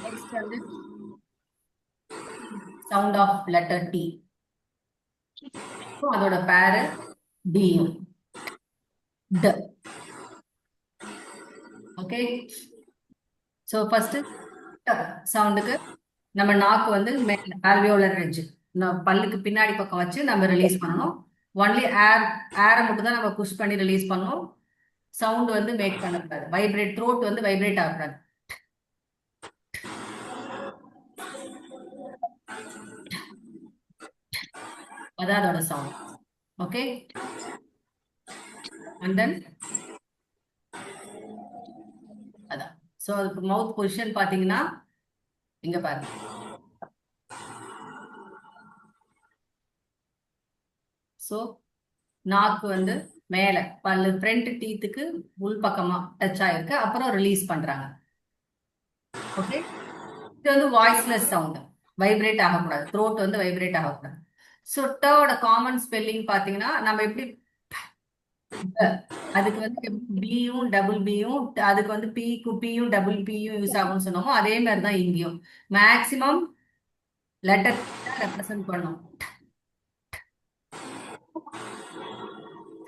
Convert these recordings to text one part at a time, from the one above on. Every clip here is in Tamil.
நெக்ஸ்ட் வந்து சவுண்ட் ஆஃப் லெட்டர் டி. அதோட பேரு டியும் ட. ஓகே. ஸோ ஃபர்ஸ்ட் சவுண்டுக்கு நம்ம நாக்கு வந்து ஆல்வியோலர் ரிட்ஜ் பல்லுக்கு பின்னாடி பக்கம் வச்சு நம்ம ரிலீஸ் பண்ணணும். ஒன்லி ஏரை மட்டும் தான் நம்ம புஷ் பண்ணி ரிலீஸ் பண்ணணும். சவுண்ட் வந்து மேக் பண்ணக்கூடாது. வைப்ரேட் த்ரோட் வந்து வைப்ரேட் ஆகக்கூடாது. அதான் அதோட சவுண்ட். ஓகே. அண்ட் தென் அதான். ஸோ அதுக்கு மவுத் பொசிஷன் பார்த்தீங்கன்னா இங்க பாருங்க. ஸோ நாக்கு வந்து மேல பல்லு ஃப்ரண்ட் டீத்துக்கு உள் பக்கமா டச் ஆயிருக்கு. அப்புறம் ரிலீஸ் பண்றாங்க. ஓகே. இது வந்து வாய்ஸ்லெஸ் சவுண்ட், வைப்ரேட் ஆகக்கூடாது. த்ரோட் வந்து வைப்ரேட் ஆகக்கூடாது. ஸோ டோட காமன் ஸ்பெல்லிங் பார்த்தீங்கன்னா நம்ம எப்படி அதுக்கு வந்து பியும் டபுள் பியும் அதுக்கு வந்து பியும் டபுள் பியும் யூஸ் ஆகும்னு சொன்னோமோ அதே மாதிரி தான் இங்கேயும் மேக்சிமம் லெட்டர் ரெப்ரசன்ட் பண்ணும்.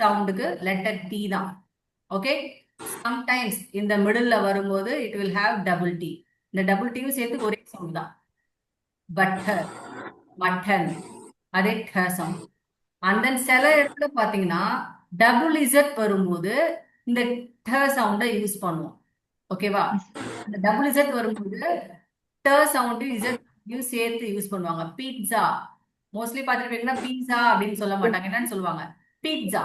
சவுண்டுக்கு லெட்டர் டி தான். ஓகே. சம்டைம்ஸ் இந்த மிடில் வரும்போது it will have double T. இந்த டபுள் டியும் சேர்த்து ஒரே சவுண்ட் தான். பட்டர், மட்டன், அதே சவுண்ட். அண்ட் தென் சில இடத்துல பாத்தீங்கன்னா டபுள் இசட் வரும்போது இந்த ட சவுண்டை யூஸ் பண்ணுவோம். ஓகேவா? அந்த டபுள் இசட் வரும்போது ட சவுண்டும் இசட்டையும் சேர்த்து யூஸ் பண்ணுவாங்க. பீட்சா மோஸ்ட்லி பார்த்துருப்பீங்கன்னா பீட்சா அப்படின்னு சொல்ல மாட்டாங்க. என்னன்னு சொல்லுவாங்க? பீட்சா.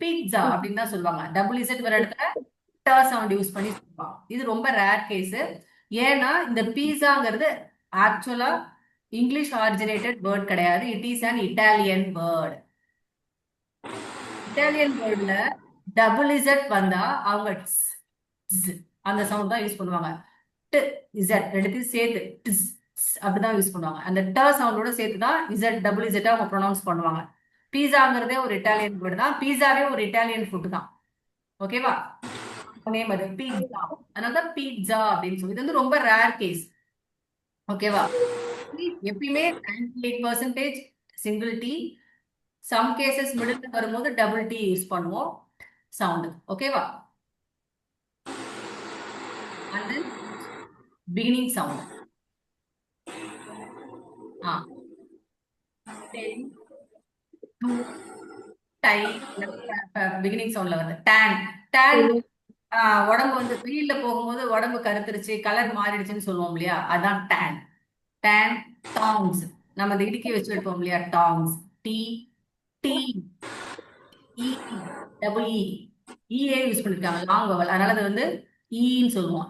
பீட்சா அப்படின்னு தான் சொல்லுவாங்க. டபுள் இசட் வர இடத்துல ட சவுண்ட் யூஸ் பண்ணி சொல்லுவாங்க. இது ரொம்ப ரேர் கேஸ். ஏன்னா இந்த பீஸாங்கிறது ஆக்சுவலா இங்கிலீஷ் ஆரிஜினேட்டட் வேர்ட் கிடையாது. It is an Italian word. Italian வேர்ட்ல டபுள் இசட் வந்தா அவங்க அந்த சவுண்ட் தான் யூஸ் பண்ணுவாங்க. ட் இசட் ரெண்டுத்தையும் சேர்த்து டிஸ் அப்படிதான் யூஸ் பண்ணுவாங்க. அந்த ட சவுண்டோட சேர்த்து தான் இசட் டபுள் இசட்டா அவங்க ப்ரொனவுன்ஸ் பண்ணுவாங்க. பீஸாங்கிறதே ஒரு இட்டாலியன் வேர்டு தான். பீஸாவே ஒரு இட்டாலியன் ஃபுட் தான். ஓகேவா? நேம் அது பீட்சா. அதனால பீட்சா அப்படின்னு சொல்லி இது வந்து ரொம்ப ரேர் கேஸ். ஓகேவா? எப்பயுமே 98% single T. Some cases middle வரும்போது டபுள் டி யூஸ் பண்ணுவோம் சவுண்ட். ஓகேவா? And then beginning sound. Beginning சவுண்ட்ல வந்து டேன். டேன் உடம்பு வந்து வெயில்ல போகும்போது உடம்பு கருத்துருச்சு, கலர் மாறிடுச்சுன்னு சொல்லுவோம் இல்லையா? அதான் டேன். டேன். டாங்ஸ் நம்ம இந்த இடுக்கி வச்சு எடுப்போம் இல்லையா? Tongs. T T E double E EA use பண்ணிருக்காங்க லாங் வவல். அதனால அது வந்து ஈன்னு சொல்லுவோம்.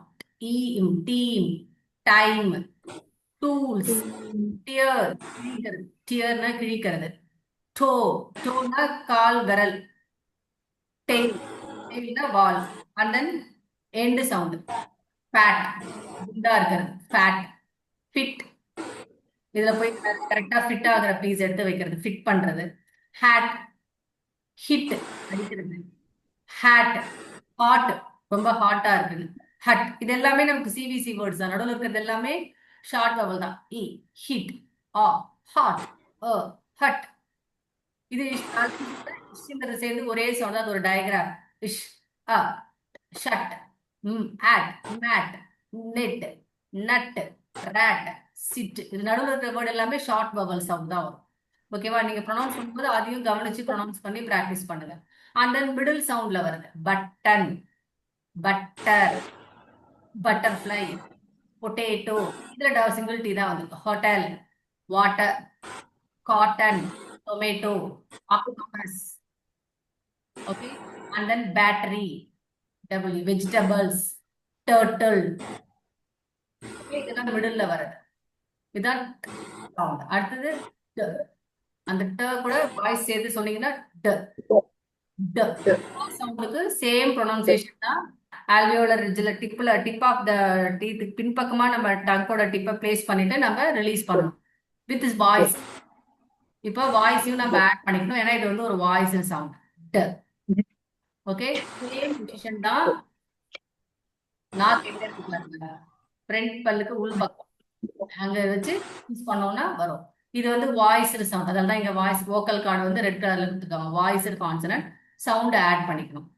ஈம் டீம் டைம் டூல்ஸ் டியர் கிழிக்கிறது. டியர்னா கிழிக்கிறது. டோ டோனா கால் விரல். டெய்ல் டெய்ல்னா வால். And then end sound. Fat குண்டா இருக்கிறது. ஃபேட். ஃபிட் இதுல போய் கரெக்டா ஃபிட் ஆகுற பீஸ் எடுத்து வைக்கிறது. ஃபிட் பண்றது. ஹேட் ஹிட் அடிக்கிறது. ஹேட் ஹாட் ரொம்ப ஹாட்டா இருக்குது. ஹட் இது எல்லாமே நமக்கு சிவிசி வேர்ட்ஸ் தான். நடுவில் இருக்கிறது எல்லாமே ஷார்ட் வவல் தான். இ ஹிட் ஆ ஹாட் அ ஹட். இது சேர்ந்து ஒரே சவுண்ட். அது ஒரு டயக்ராம். இஷ் அ shut odd mat net nut rat sit. இது நடுவில் இருக்கிற வேர்டு எல்லாமே ஷார்ட் வவல் சவுண்ட் தான் வரும். ஓகேவா? நீங்க ப்ரொனவுன்ஸ் பண்ணும்போது அதையும் கவனிச்சு ப்ரொனவுன்ஸ் பண்ணி பிராக்டிஸ் பண்ணுங்க. அண்ட் தென் மிடில் சவுண்ட்ல வருது. Button, butter, butterfly, potato. இதுல சிங்கிள் டி தான் வந்து. Hotel, water, cotton, tomato, octopus. Okay. And then battery, W, vegetables, turtle. இதெல்லாம் மிடில்ல வருது. இதான் சவுண்ட். அடுத்தது அந்த ட கூட வாய்ஸ் சேர்த்து சொன்னீங்கன்னா சவுண்டுக்கு சேம் ப்ரொனன்சியேஷன் தான். ஆல்வியோலர் ரிட்ஜ்ல டிப் ஆஃப் த டீத் பின்பக்கமா நம்ம டங்கோட டிப்பை பிளேஸ் பண்ணிட்டு நம்ம ரிலீஸ் பண்ணணும் வித் இஸ் வாய்ஸ். இப்போ வாய்ஸையும் நம்ம ஆட் பண்ணிக்கணும். ஏன்னா இது வந்து ஒரு voice sound. Okay, same position தான் நாக்கு எங்க இருக்கு பாருங்க, ஃப்ரண்ட் பல்லுக்கு உள் பக்கம் அங்க வச்சு யூஸ் பண்ணோம்னா வரும். இது வந்து வாய்ஸ்டு சவுண்ட், அதனால தான் இங்க வாய்ஸ் வோக்கல் கார்டு வந்து ரெட் கலர்ல கொடுத்துருக்காங்க. வாய்ஸ்டு கான்சனன்ட் சவுண்ட் ஆட் பண்ணிக்கணும்.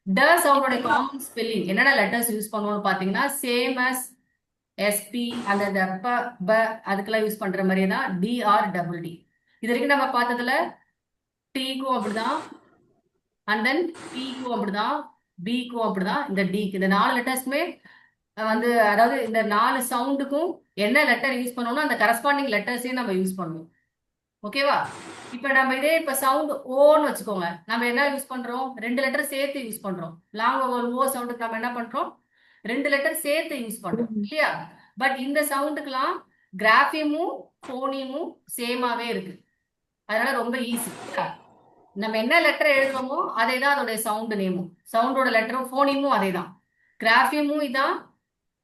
ட சவுண்டோட காமன் ஸ்பெல்லிங் என்னென்ன லெட்டர்ஸ் யூஸ் பண்ணுவோம்னு பாத்தீங்கன்னா சேம் அஸ் எஸ்பி அந்த ப ப அதுக்கெல்லாம் யூஸ் பண்ற மாதிரியே தான் DRDD. இது வரைக்கும் நம்ம பார்த்ததுல டீக்கும் அப்படிதான், அண்ட் தென் பிக்கும் அப்படிதான், பிக்கும் அப்படிதான், இந்த டிக்கு இந்த 4 லெட்டர்ஸ்மே வந்து அதாவது இந்த 4 சவுண்டுக்கும் என்ன லெட்டர் யூஸ் பண்ணணும்னா அந்த கரஸ்பாண்டிங் லெட்டர்ஸையும் நம்ம யூஸ் பண்ணுவோம். ஓகேவா? இப்ப நம்ம இதே இப்ப சவுண்ட் ஓன்னு வச்சுக்கோங்க, நம்ம என்ன யூஸ் பண்றோம், 2 லெட்டர் சேர்த்து யூஸ் பண்றோம். லாங் ஓ சவுண்டுக்கு நம்ம என்ன பண்றோம், 2 லெட்டர் சேர்த்து யூஸ் பண்றோம் இல்லையா? பட் இந்த சவுண்டுக்கெல்லாம் கிராஃபியமும் போனியமும் சேமாவே இருக்கு. அதனால ரொம்ப ஈஸி. நம்ம என்ன லெட்டர் எழுதுறோமோ அதே தான் அதோட சவுண்ட் நேமும், சவுண்டோட லெட்டரும் போனியமும் அதே தான். கிராஃபியமும் இதான்,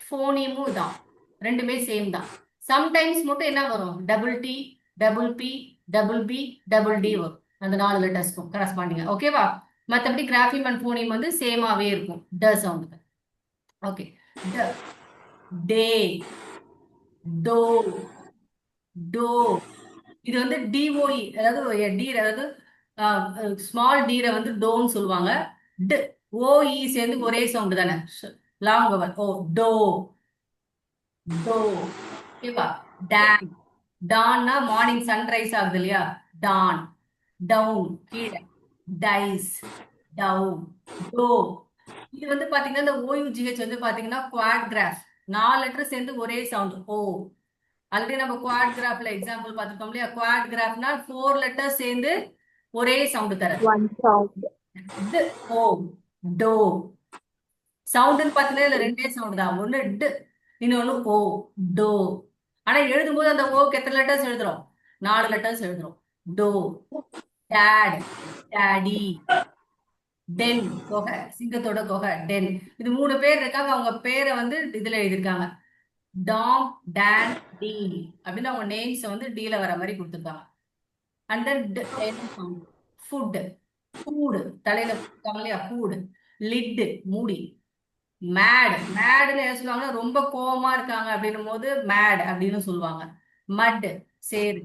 போனியமும் இதான், ரெண்டுமே சேம் தான். சம்டைம்ஸ் மட்டும் என்ன வரும், double T, double P, double P, double T வரும் அந்த 4 லெட்டர்ஸ்க்கும் கரஸ்பாண்டிங்க. ஓகேவா? மற்றபடி கிராஃபியம் அண்ட் போனியம் வந்து சேமாவே இருக்கும் ட சவுண்டுக்கு. Okay, day, toe, toe. இது வந்து டிஓஇ, அதாவது டி, அதாவது ஸ்மால் டீர வந்து டோன்னு சொல்லுவாங்க. ட் ஓஇ சேர்ந்து ஒரே சவுண்ட் தானே, long over. O tow, tow. ஓகேவா? டேன், டான்னா மார்னிங் சன்ரைஸ் ஆகுது இல்லையா, டான். டவுன் கீழே, டைஸ், டவுன், டோ. இது வந்து பாத்தீங்கன்னா இந்த ஓயுஜிஹெச் வந்து பாத்தீங்கன்னா குவாட் கிராஃப், 4 லெட்டர் சேர்ந்து ஒரே சவுண்ட் ஓ. ஆல்ரெடி நம்ம குவாட் கிராஃப்ல எக்ஸாம்பிள் பார்த்துட்டோம் இல்லையா, குவாட் கிராஃப்னா 4 லெட்டர் சேர்ந்து ஒரே சவுண்ட் தர ஓ. டோ சவுண்டுன்னு பார்த்தீங்கன்னா இதுல 2 சவுண்ட் தான், ஒன்னு ட், இன்னொன்னு ஓ. டோ. ஆனா எழுதும்போது அந்த ஓக்கு எத்தனை லெட்டர்ஸ் எழுதுறோம், 4 லெட்டர்ஸ் எழுதுறோம். டோ. Date, daddy. டென் தொகை, சிங்கத்தோட தொகை டென். இது 3 பேர் இருக்காங்க, அவங்க பேரை வந்து இதுல எழுதிருக்காங்க. டாம், டான், டி அப்படின்னு அவங்க நேம்ஸ் வந்து டீல வர மாதிரி கொடுத்துருக்காங்க. அண்ட் தென் ஃபுட், ஃபூடு தலையில கொடுத்தாங்க இல்லையா, ஃபூடு. லிட் மூடி. மேட், மேடுன்னு என்ன சொல்லுவாங்கன்னா ரொம்ப கோவமா இருக்காங்க அப்படின்னும் போது மேட் அப்படின்னு சொல்லுவாங்க. மட் சேரு.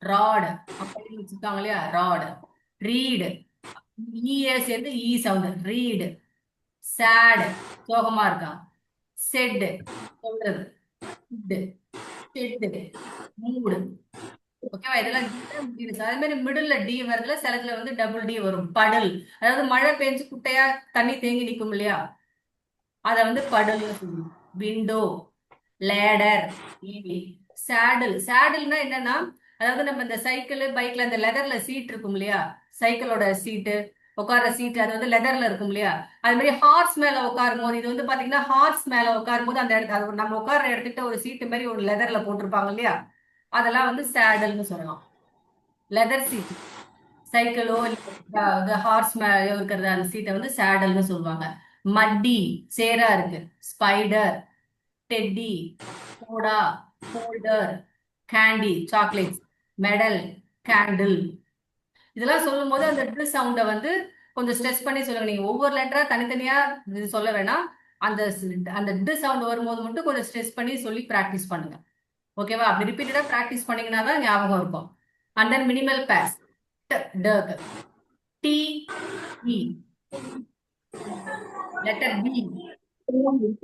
ராட் அப்படின்னு வச்சிருக்காங்க இல்லையா, ராட். ரீடு, சேர்ந்து ஈ சவுண்ட், ரீடு. சேட் சோகமா இருக்கான். செட் சொல்றது, செட் மூடு. ஓகேவா? இதெல்லாம் அதே மாதிரி மிடில் டி வரதுல சிலதுல வந்து டபுள் டி வரும். படல், அதாவது மழை பெஞ்சு குட்டையா தண்ணி தேங்கி நிற்கும் இல்லையா, அத வந்து படல்னு சொல்லுவோம். Window, ladder, saddle. சேடில்னா என்னன்னா, அதாவது நம்ம இந்த சைக்கிள் பைக்ல இந்த லெதர்ல சீட் இருக்கும் இல்லையா, சைக்கிளோட சீட்டு, உட்கார்ற சீட், அது வந்து லெதர்ல இருக்கும் இல்லையா. அது மாதிரி ஹார்ஸ் மேல உட்காரும் போது, இது வந்து பாத்தீங்கன்னா ஹார்ஸ் மேல உட்காரும் போது அந்த இடத்து நம்ம உட்கார்ற இடத்துக்கிட்ட ஒரு சீட்டு மாதிரி ஒரு லெதர்ல போட்டிருப்பாங்க இல்லையா, அதெல்லாம் வந்து சேடல்னு சொல்லலாம். லெதர் சீட், சைக்கிளோ இல்ல ஹார்ஸ் மேல இருக்கிறது அந்த சீட்டை வந்து சேடல்னு சொல்லுவாங்க. மட்டி சேரா இருக்கு. Spider, Teddy, soda, holder, candy chocolates, medal, candle. இதெல்லாம் சொல்லும் போது அந்த ட் சவுண்டை வந்து கொஞ்சம் ஸ்ட்ரெஸ் பண்ணி சொல்லுங்க. நீங்க ஒவ்வொரு லெட்டரா தனித்தனியா இது சொல்ல வேணாம், அந்த அந்த ட் சவுண்ட் வரும்போது மட்டும் கொஞ்சம் ஸ்ட்ரெஸ் பண்ணி சொல்லி ப்ராக்டிஸ் பண்ணுங்க. ஓகேவா? அப்படி ரிப்பீட்டடா ப்ராக்டிஸ் பண்ணீங்கன்னா தான் ஞாபகம் இருக்கும். அண்ட் தென் மினிமல் பேஸ், டர்க். டி, இ, லெட்டர் பி,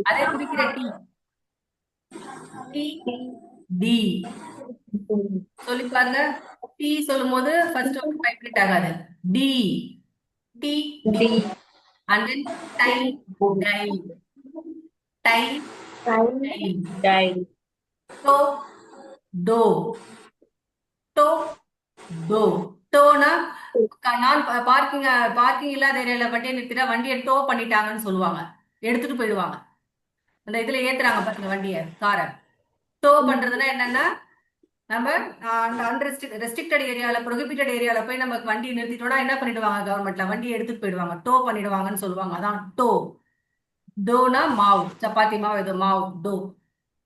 அதை குறிக்கிற டி, டி, டி. சொல்லி பாருங்க. டி சொல்லும் போது ஃபர்ஸ்ட் வந்து வைப்ரேட் ஆகாது. T, T, T. And then tie, tie, tie, tie. Tow, tow, tow, tow. டோனா நான் பார்க்கிங் பார்க்கிங் இல்லாத ஏரியால வண்டியை நிறுத்திட்டா வண்டியை டோ பண்ணிட்டாங்கன்னு சொல்லுவாங்க, எடுத்துட்டு போயிடுவாங்க. அந்த இதுல ஏத்துறாங்க பாருங்க வண்டியை, காரை. டோ பண்றதுன்னா என்னன்னா, நம்ம அந்த ரெஸ்ட்ரிக்டட் ஏரியால, ப்ரொஹிபிட்டட் ஏரியால போய் நம்ம வண்டியை நிறுத்திட்டோம்னா என்ன பண்ணிடுவாங்க, கவர்மெண்ட்ல வண்டியை எடுத்துட்டு போயிடுவாங்க, டோ பண்ணிடுவாங்கன்னு சொல்லுவாங்க. அதான் டோ. டோனா மாவு, சப்பாத்தி மாவு, இது மாவு, டோ.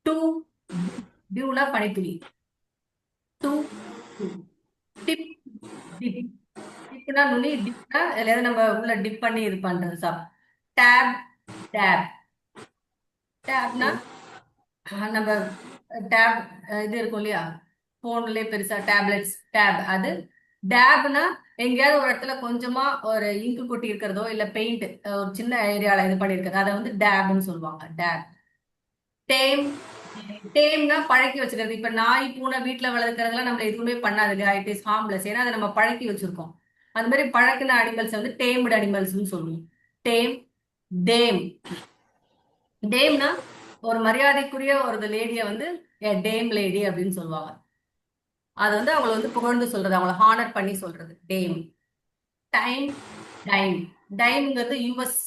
டூ, டியூனா பனித்துளி. டூ, டிப், டிப், டிப்னா நுனி, டிப்னா எதையாவது நம்ம உள்ள டிப் பண்ணி இது பண்றது சாப். Tape, tape. டேப்னா நம்ம டேப் இது இருக்கும் இல்லையா, போன்லயே பெருசா டேப்லெட்ஸ் டேப் அது. டேப்னா எங்கேயாவது ஒரு இடத்துல கொஞ்சமா ஒரு இங்கு கொட்டி இருக்கிறதோ இல்ல பெயிண்ட் ஒரு சின்ன ஏரியால இது பண்ணிருக்கிறது அதை வந்து டேப்னு சொல்லுவாங்க. டேப். டேம். டேம்னா பழக்கி வச்சுக்கிறது. இப்ப நாய் பூனை வீட்டுல வளர்க்கறதுலாம் நம்ம எதுவுமே பண்ணாது இல்லையா, இட் இஸ் ஹார்ம்லெஸ், ஏன்னா அதை நம்ம பழக்கி வச்சிருக்கோம். அது மாதிரி பழக்கின அனிமல்ஸ் வந்து டேம்டு அனிமல்ஸ்னு சொல்லுவோம். டேம். டேம். டேம்னா ஒரு மரியாதைக்குரிய ஒரு லேடிய வந்து டேம் லேடி அப்படின்னு சொல்லுவாங்க. அது வந்து அவங்களை வந்து புகழ்ந்து சொல்றது, அவங்கள ஹானர் பண்ணி சொல்றது டேம். டைம். டைம். டைம்ங்கிறது யூஎஸ்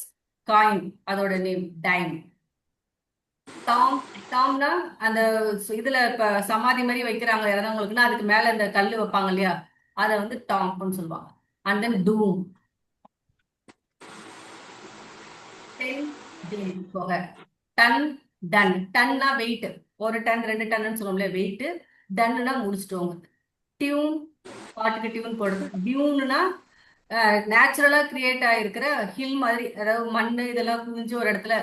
காயின், அதோட நேம் டைம். டாம். டாம்னா அந்த இதுல இப்ப சமாதி மாதிரி வைக்கிறாங்க இறந்தவங்களுக்குன்னா அதுக்கு மேல இந்த கல்லு வைப்பாங்க இல்லையா, அதை வந்து டாம்னு சொல்லுவாங்க. And then tomb. Ten. Ten போக. டன். டன். டன்னா வெயிட். ஒரு டன் 2 டன்னு சொல்லுவோம்ல வெயிட். டன்னுனா முடிச்சிட்டோங்க. டியூன். பாட்டுக்கு டியூன் போடுறது. டியூன்னா நேச்சுரலா கிரியேட் ஆயிருக்கிற ஹில் மாதிரி, அதாவது மண்ணு இதெல்லாம் குவிஞ்சு ஒரு இடத்துல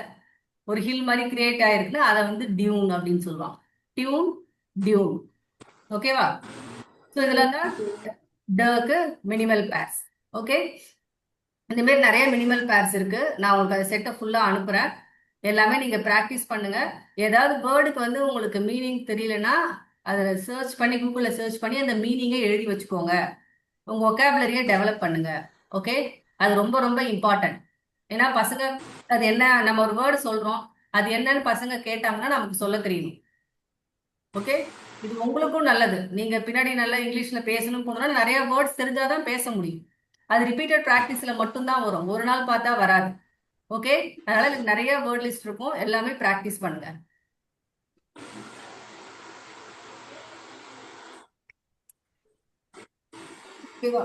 ஒரு ஹில் மாதிரி கிரியேட் ஆயிருக்குன்னா அதை வந்து டியூன் அப்படின்னு சொல்லுவாங்க. டியூன். டியூன். ஓகேவா? ஸோ இதுல தான் டக்கு மினிமல் பேர்ஸ். ஓகே. இந்த மாதிரி நிறைய மினிமல் பேர்ஸ் இருக்கு. நான் உங்களுக்கு அந்த செட்டை ஃபுல்லா அனுப்புறேன். எல்லாமே நீங்க ப்ராக்டிஸ் பண்ணுங்க. ஏதாவது வேர்டுக்கு வந்து உங்களுக்கு மீனிங் தெரியலன்னா அதில் சர்ச் பண்ணி கூகுளில் சர்ச் பண்ணி அந்த மீனிங்கை எழுதி வச்சுக்கோங்க. உங்க ஒக்காபுலரியை டெவலப் பண்ணுங்க. ஓகே. அது ரொம்ப ரொம்ப இம்பார்ட்டன்ட். ஏன்னா பசங்க அது என்ன நம்ம ஒரு வேர்டு சொல்றோம், அது என்னன்னு பசங்க கேட்டாங்கன்னா நமக்கு சொல்ல தெரியணும். ஓகே. இது உங்களுக்கும் நல்லது. நீங்க பின்னாடி நல்லா இங்கிலீஷ்ல பேசணும் போனா நிறைய வேர்ட்ஸ் தெரிஞ்சாதான் பேச முடியும். அது ரிப்பீட்டட் ப்ராக்டிஸ்ல மட்டும்தான் வரும், ஒரு நாள் பார்த்தா வராது. ஓகே. அதனால இதுக்கு நிறைய வேர்ட் லிஸ்ட் இருக்கும், எல்லாமே ப்ராக்டிஸ் பண்ணுங்க. ஓகேவா?